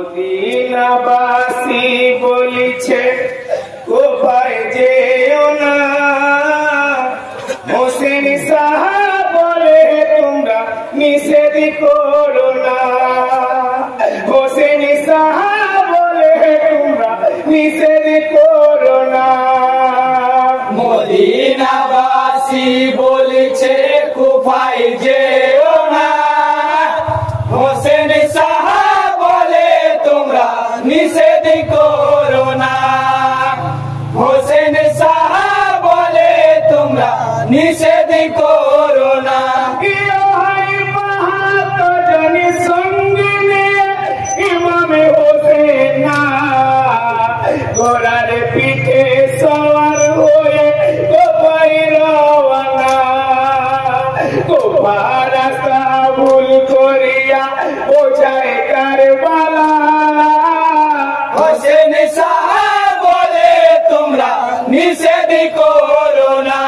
মদিনাবাসী বলিছে কোথায় যেও না, হোসেন সাহাব বলে তোমরা নিষেধ করো না, হোসেন সাহাব বলে তোমরা নিষেধ করো না। মদিনাবাসী বলেছে কোথায় যেও না, হোসেন সাহাব বলে তোমরা নিষেধ করো না, হোসেন সাহাব বলে তোমরা নিষেধ করো না। ঘোড়ার পিঠে সওয়ার হয়ে কোপাই রওয়ানা, কোপা রাস্তা ভুল করিয়া পৌঁছায় কারবালা, হোসেন সাহাব বলে তোমরা নিষেধ করো না।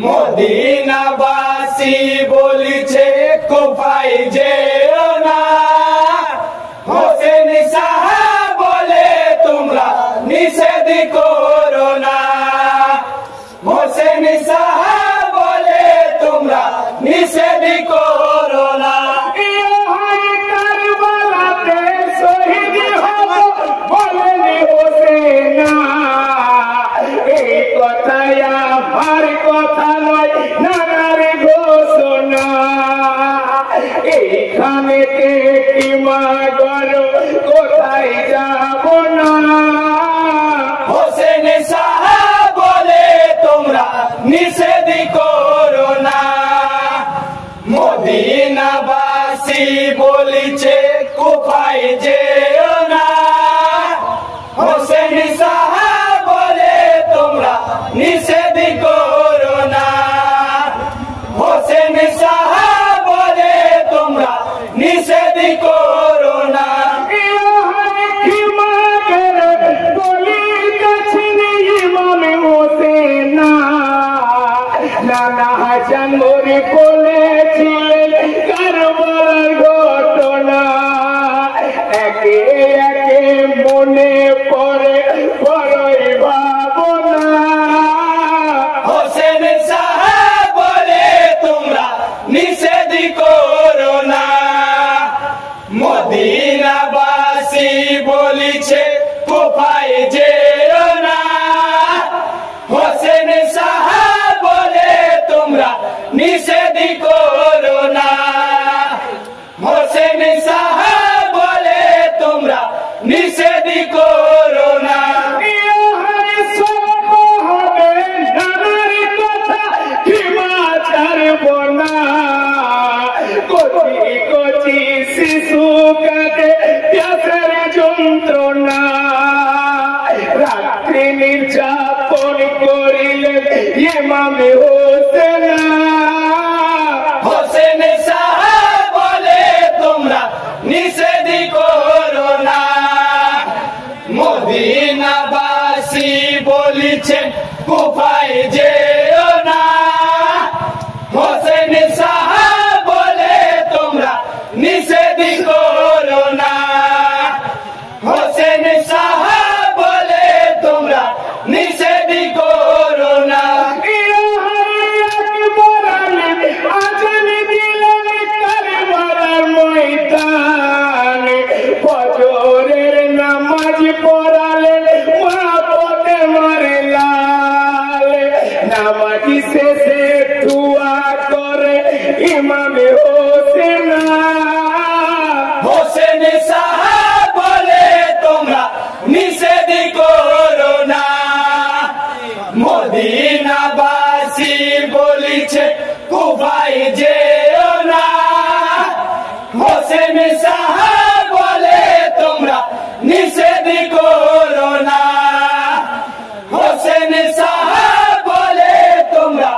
মদিনাবাসী বলিছে কোথায় যেও না, হোসেন সাহাব বলে তোমরা নিষেধ করো না, হোসেন সাহাব বলে তোমরা নিষেধ করো না। কারবালাতে শহীদ হব বলেনি হোসেন, এই কথাই আমার কথা নয় নানার ঘোষণা, এইখানেতে কি মা গরো কোথায় যাব না, হোসেন সাহাব বলে তোমরা নিষেধ করো না। মদিনাবাসী বলিছে কোথায় যেও না, হোসেন সাহাব বলে তোমরা নিষেধ করো না, হোসেন সাহাব বলে তোমরা নিষেধ করো না। নানা হাসান মরে বলেছিলেন কারবালার ঘটনা, একে একে মনে পড়ে বড়ই ভাবনা, হোসেন সাহাব বলে তোমরা নিষেধ করো না। মদিনাবাসী বলিছে কোথায় যেও না, হোসেন সাহাব বলে তোমরা নিষেধ করো না, হোসেন সাহাব বলে তোমরা নিষেধ করো না। শিশু কাটে প্যাসের যন্ত্রণা, রাত্রি নির্যাতন করিলেন ইমামে হোসেন, হোসেন সাহাব বলে তোমরা নিষেধ করো না। মদিনাবাসী বলিছেন কোথায় যেও না, হোসেন সাহাব বলে তোমরা নিষেধ করো না, হোসেন সাহাব বলে তোমরা নিষেধ করো না। ফজরের নামাজ পড়ালেন মা পথে মারে লাল, নামাজি শেষে দুয়া করে ইমামে হোসেন, হোসেন সাহাব বলে তোমরা নিষেধ করো না। মদিনাবাসী বলিছে কোথায় যেও না, হোসেন সাহাব বলে তোমরা নিষেধ করো না, হোসেন সাহাব বলে তোমরা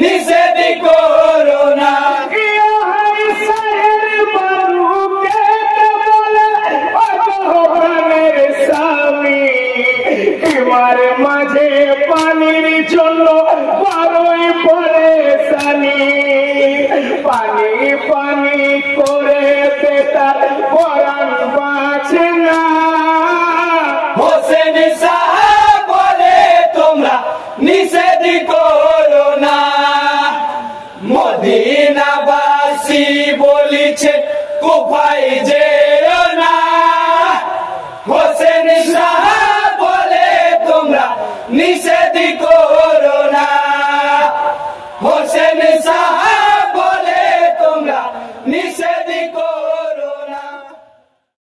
নিষেধ করো না। বলে নিষেধ করো না। মদিনাবাসী বলিছে কুফায় যে